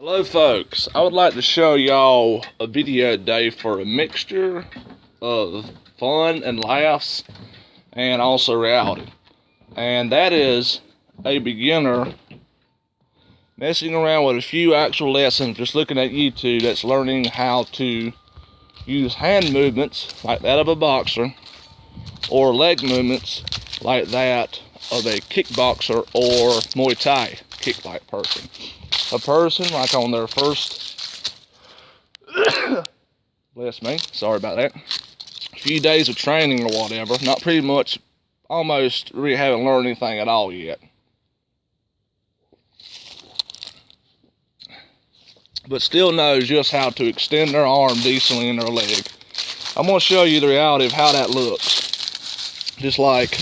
Hello folks, I would like to show y'all a video today for a mixture of fun and laughs and also reality. And that is a beginner messing around with a few actual lessons, just looking at YouTube, that's learning how to use hand movements like that of a boxer or leg movements like that of a kickboxer or Muay Thai kick-like person. A person like on their first bless me, sorry about that, few days of training or whatever, not pretty much, almost really haven't learned anything at all yet, but still knows just how to extend their arm decently in their leg. I'm going to show you the reality of how that looks. Just like,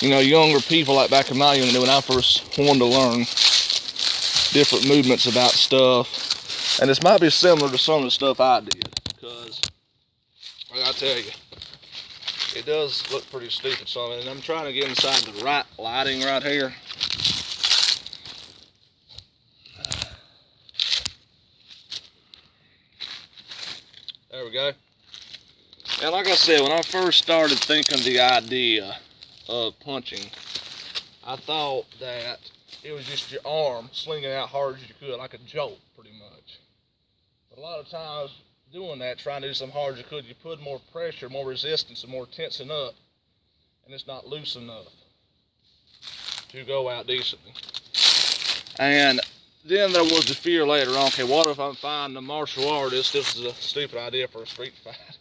you know, younger people like back in my unit when I first wanted to learn different movements about stuff, and this might be similar to some of the stuff I did, because like I tell you, it does look pretty stupid something, and I'm trying to get inside the right lighting right here. There we go. And like I said, when I first started thinking the idea of punching, I thought that it was just your arm slinging out hard as you could, like a jolt, pretty much. But a lot of times, doing that, trying to do something hard as you could, you put more pressure, more resistance, and more tensing up, and it's not loose enough to go out decently. And then there was the fear later on, okay, what if I'm finding a martial artist? This is a stupid idea for a street fight.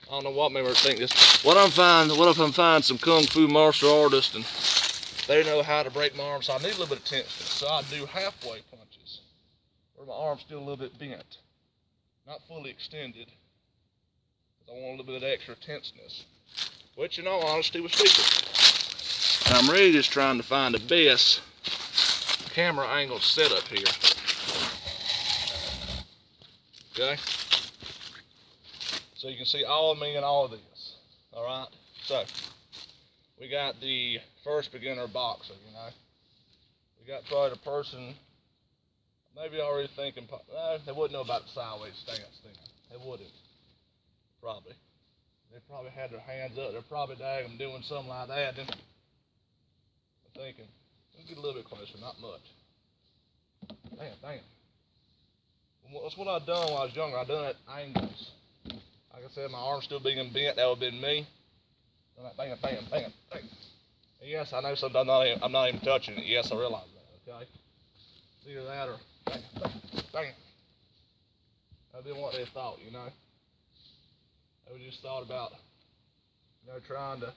I don't know what made me think this. What if I'm finding some kung fu martial artist and they know how to break my arm, so I need a little bit of tension. So I do halfway punches, where my arm's still a little bit bent, not fully extended, because I want a little bit of extra tenseness, which in all honesty was stupid. And I'm really just trying to find the best camera angle setup here. Okay? So you can see all of me and all of this. Alright? So, we got the first beginner boxer, you know. We got probably the person maybe already thinking, they wouldn't know about the sideways stance then. They wouldn't. Probably. They probably had their hands up. They're probably daggum doing something like that. Then they're thinking, let's get a little bit closer, not much. Damn. That's what I've done when I was younger. I've done it at angles. Like I said, my arm's still being bent. That would have been me. Bam. And yes, I know sometimes I'm not even touching it. Yes, I realize that, okay? It's either that or bam. That'd been what they thought, you know? They just thought about, you know, trying to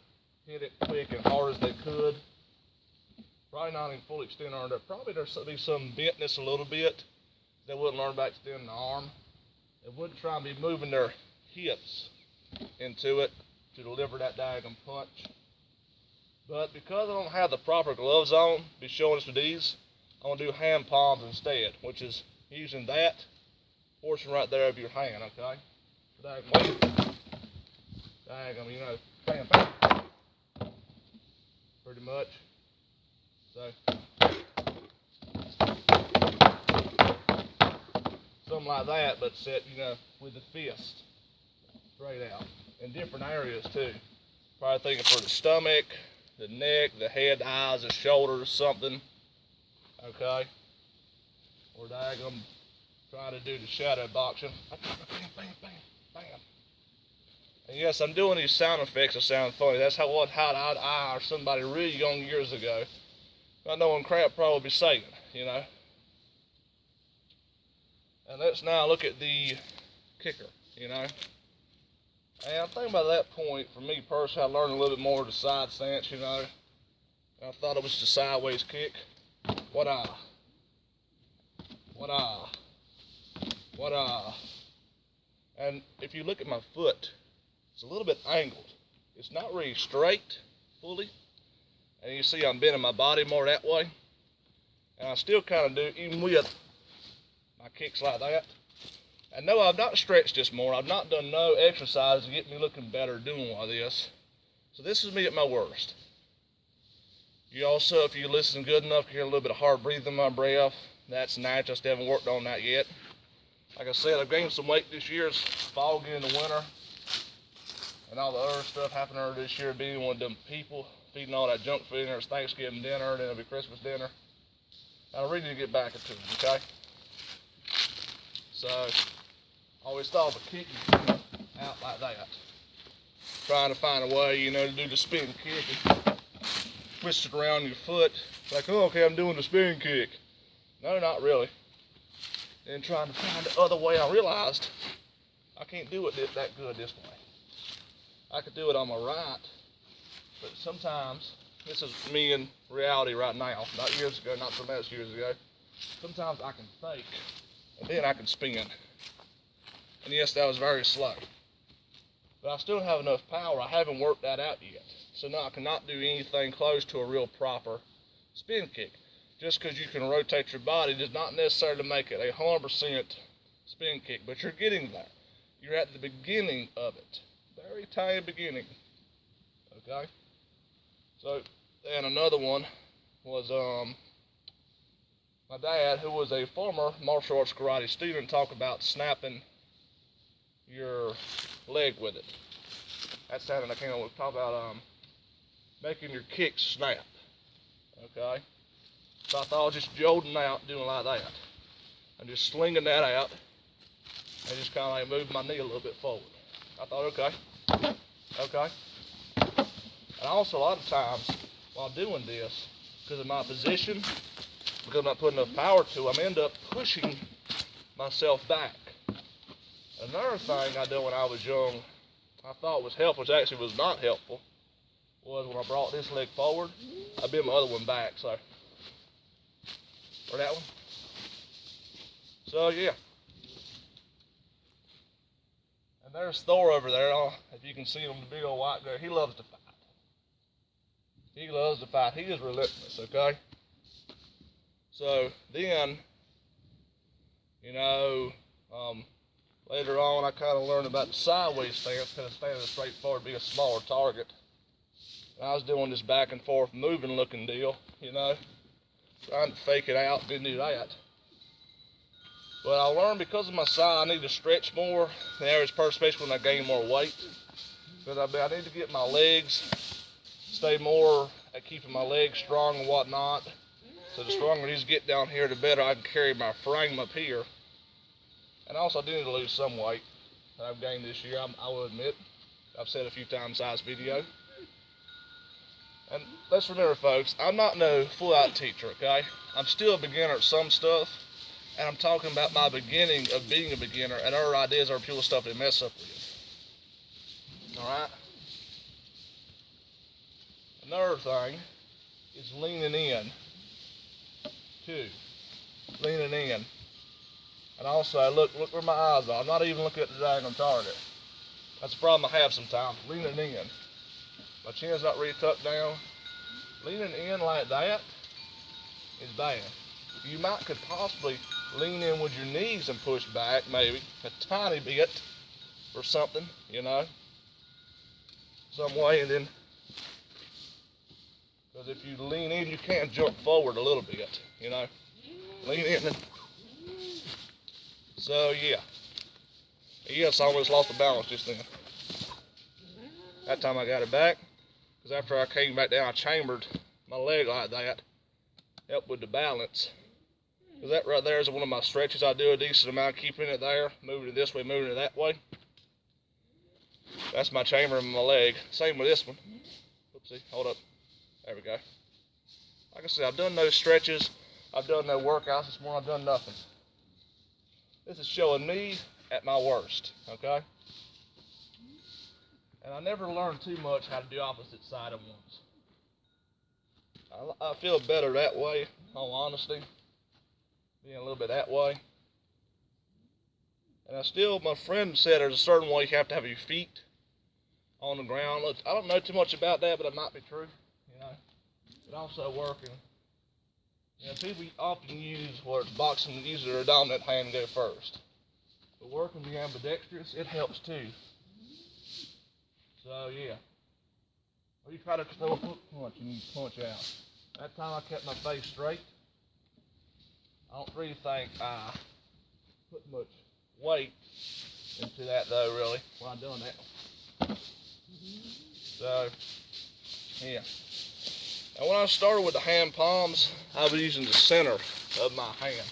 hit it quick and hard as they could. Probably not even fully extend arm. Probably there's be some bentness a little bit. They wouldn't learn about extending the arm. They wouldn't try and be moving their hips into it to deliver that daggum punch. But because I don't have the proper gloves on, be showing us with these, I'm going to do hand palms instead, which is using that portion right there of your hand, okay? Daggum, you know, bam. Pretty much. So, something like that, but set, you know, with the fist straight out. In different areas too. Probably thinking for the stomach, the neck, the head, the eyes, the shoulders, something. Okay? Or daggum, trying to do the shadow boxing. Bam. And yes, I'm doing these sound effects that sound funny. That's how I or somebody really young years ago, not knowing crap, probably be saying, you know. And let's now look at the kicker, you know. And I'm thinking about that point, for me personally, I learned a little bit more of the side stance, you know. I thought it was the sideways kick. What And if you look at my foot, it's a little bit angled. It's not really straight, fully. And you see I'm bending my body more that way. And I still kind of do, even with my kicks like that. And no, I've not stretched this more. I've not done no exercise to get me looking better doing all this. So this is me at my worst. You also, if you listen good enough, hear a little bit of hard breathing in my breath. That's nice. I still haven't worked on that yet. Like I said, I've gained some weight this year. It's fall getting the winter. And all the other stuff happened earlier this year, being one of them people feeding all that junk food in there. It's Thanksgiving dinner, then it'll be Christmas dinner. I really need to get back into it, okay? So, I always thought of kicking out like that. Trying to find a way, you know, to do the spin kick and twist it around your foot. Like, oh, okay, I'm doing the spin kick. No, not really. Then trying to find the other way, I realized I can't do it that good this way. I could do it on my right, but sometimes, this is me in reality right now, not years ago, not so much years ago. Sometimes I can fake, and then I can spin. And yes, that was very slow. But I still have enough power. I haven't worked that out yet. So now I cannot do anything close to a real proper spin kick. Just because you can rotate your body does not necessarily make it a 100% spin kick, but you're getting there. You're at the beginning of it. Very tiny beginning. Okay? So, and another one was my dad, who was a former martial arts karate student, talked about snapping your leg with it. That's something I came up with. Talk about making your kicks snap. Okay? So I thought I was just jolting out, doing like that. And just slinging that out, and just kind of like moving my knee a little bit forward. I thought, okay. And also a lot of times while doing this, because of my position, because I'm not putting enough power to, I end up pushing myself back. Another thing I did when I was young, I thought was helpful, which actually was not helpful, was when I brought this leg forward, I bent my other one back, so, or that one. So yeah. And there's Thor over there, if you can see him, the big old white guy, he loves to fight. He loves to fight, he is relentless, okay? So then, you know, later on I kind of learned about the sideways stance, because standing straight forward be a smaller target. And I was doing this back and forth moving looking deal, you know, trying to fake it out, didn't do that. But I learned because of my size, I need to stretch more than the average person, especially when I gain more weight. Because I need to get my legs, stay more at keeping my legs strong and whatnot. So the stronger these get down here, the better I can carry my frame up here. And also I do need to lose some weight that I've gained this year, I will admit. I've said a few times in this video. And let's remember, folks, I'm not no full-out teacher, okay? I'm still a beginner at some stuff. And I'm talking about my beginning of being a beginner and other ideas or pure stuff they mess up with. Alright? Another thing is leaning in. Too. Leaning in. And also, look where my eyes are. I'm not even looking at the diagonal target. That's a problem I have sometimes. Leaning in. My chin's not really tucked down. Leaning in like that is bad. You could possibly lean in with your knees and push back, maybe a tiny bit or something, you know, some way, and then, because if you lean in, you can jump forward a little bit, you know, lean in. And, so yeah, yes, I almost lost the balance just then. That time I got it back, because after I came back down, I chambered my leg like that, helped with the balance. Because that right there is one of my stretches. I do a decent amount, keeping it there, moving it this way, moving it that way. That's my chamber in my leg. Same with this one. Oopsie, hold up. There we go. Like I said, I've done no stretches. I've done no workouts. This morning I've done nothing. This is showing me at my worst, okay? And I never learned too much how to do opposite side at once. I feel better that way, in all honesty. Being a little bit that way. And my friend said there's a certain way you have to have your feet on the ground. Look, I don't know too much about that, but it might be true, you know. But also working, you know, people often use, where it's boxing, use their dominant hand and go first. But working the ambidextrous, it helps too. So yeah. Or you try to throw a hook punch and you punch out. That time I kept my face straight. I don't really think I put much weight into that though, really, when I'm doing that. So, yeah. And when I started with the hand palms, I was using the center of my hand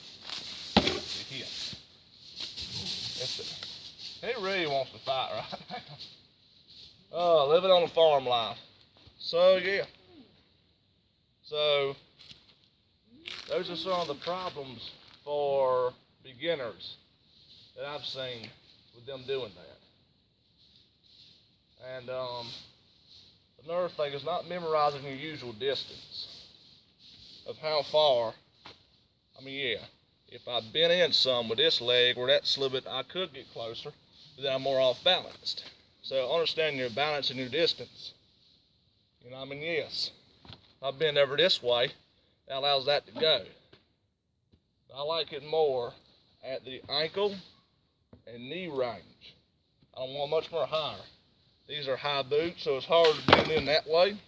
to hit. He really wants to fight right now. Oh, living on a farm life. So, yeah. So, those are some of the problems for beginners that I've seen with them doing that. And another thing is not memorizing your usual distance of how far. I mean, yeah, if I bent in some with this leg where that's a little bit, I could get closer, but then I'm more off balanced. So understanding your balance and your distance. You know, I mean, yes, if I bend over this way, that allows that to go. I like it more at the ankle and knee range. I don't want much more higher. These are high boots, so it's hard to bend in that way.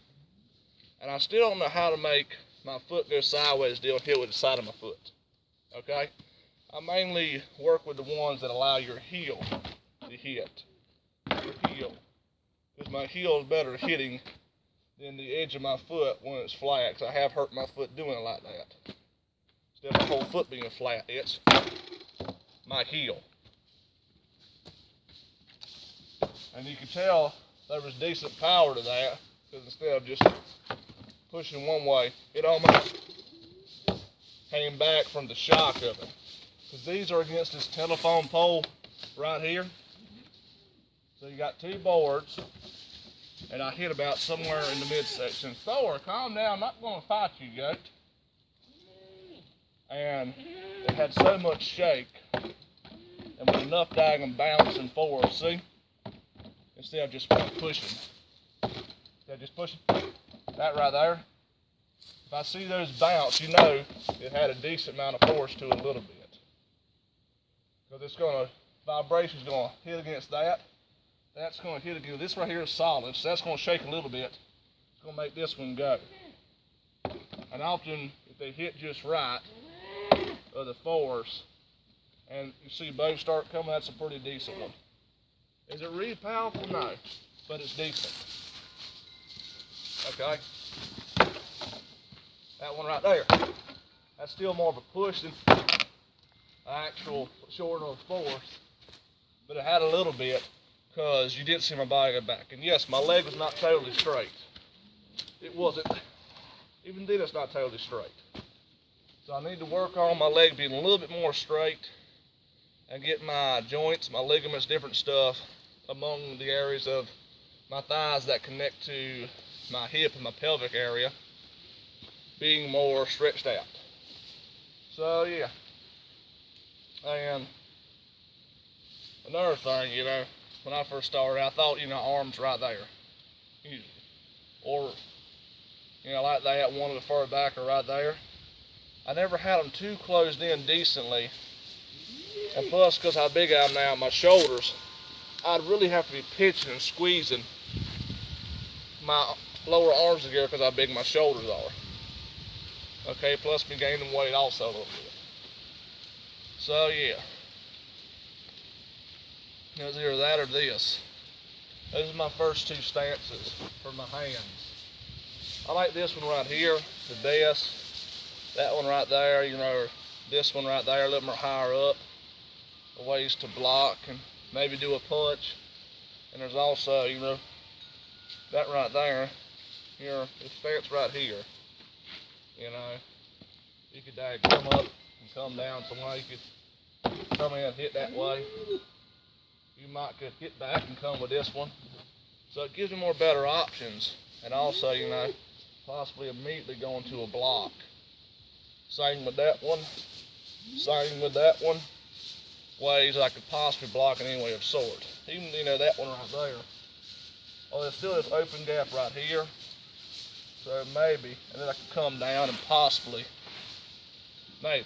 And I still don't know how to make my foot go sideways, deal hit with the side of my foot. Okay? I mainly work with the ones that allow your heel to hit. Your heel. Because my heel is better hitting than the edge of my foot when it's flat. Because I have hurt my foot doing it like that. Instead of my whole foot being flat, it's my heel. And you can tell there was decent power to that, because instead of just pushing one way, it almost came back from the shock of it. Because these are against this telephone pole right here. So you got two boards, and I hit about somewhere in the midsection. Thor, calm down, I'm not going to fight you, goat. And it had so much shake, and with enough daggum bounce and force, see? Instead of just pushing. Instead of just pushing. That right there. If I see those bounce, you know it had a decent amount of force to it a little bit. Because it's going to, vibration's going to hit against that. That's going to hit against, this right here is solid, so that's going to shake a little bit. It's going to make this one go. And often, if they hit just right, of the force, and you see both start coming, that's a pretty decent one. Is it really powerful? No, but it's decent. Okay. That one right there. That's still more of a push than actual short of force, but it had a little bit because you did see my body go back. And yes, my leg was not totally straight. It wasn't. Even then, it's not totally straight. So I need to work on my leg being a little bit more straight and get my joints, my ligaments, different stuff among the areas of my thighs that connect to my hip and my pelvic area being more stretched out. So yeah. And another thing, you know, when I first started, I thought, you know, arms right there, usually. Or, you know, like that, one of the far back or right there. I never had them too closed in decently. And plus, because how big I am now, my shoulders, I'd really have to be pitching and squeezing my lower arms together because how big my shoulders are. Okay, plus me gaining weight also a little bit. So yeah. It was either that or this. Those are my first two stances for my hands. I like this one right here the best. That one right there, you know, or this one right there, a little more higher up. Ways to block and maybe do a punch. And there's also, you know, that right there, here, this stance right here. You know, you could come up and come down some way. You could come in and hit that way. You might could hit back and come with this one. So it gives you more better options. And also, you know, possibly immediately going to a block. Same with that one. Same with that one. Ways I could possibly block in any way of sort. Even, you know, that one right there. Oh, there's still this open gap right here. So maybe, and then I could come down and possibly, maybe.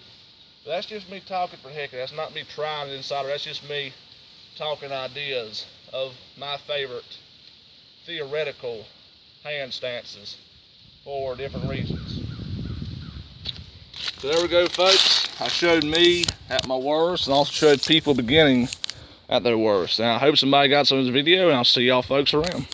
But that's just me talking for heck. That's not me trying it inside. That's just me talking ideas of my favorite theoretical hand stances for different reasons. So there we go, folks. I showed me at my worst and also showed people beginning at their worst. Now, I hope somebody got some of this video, and I'll see y'all folks around.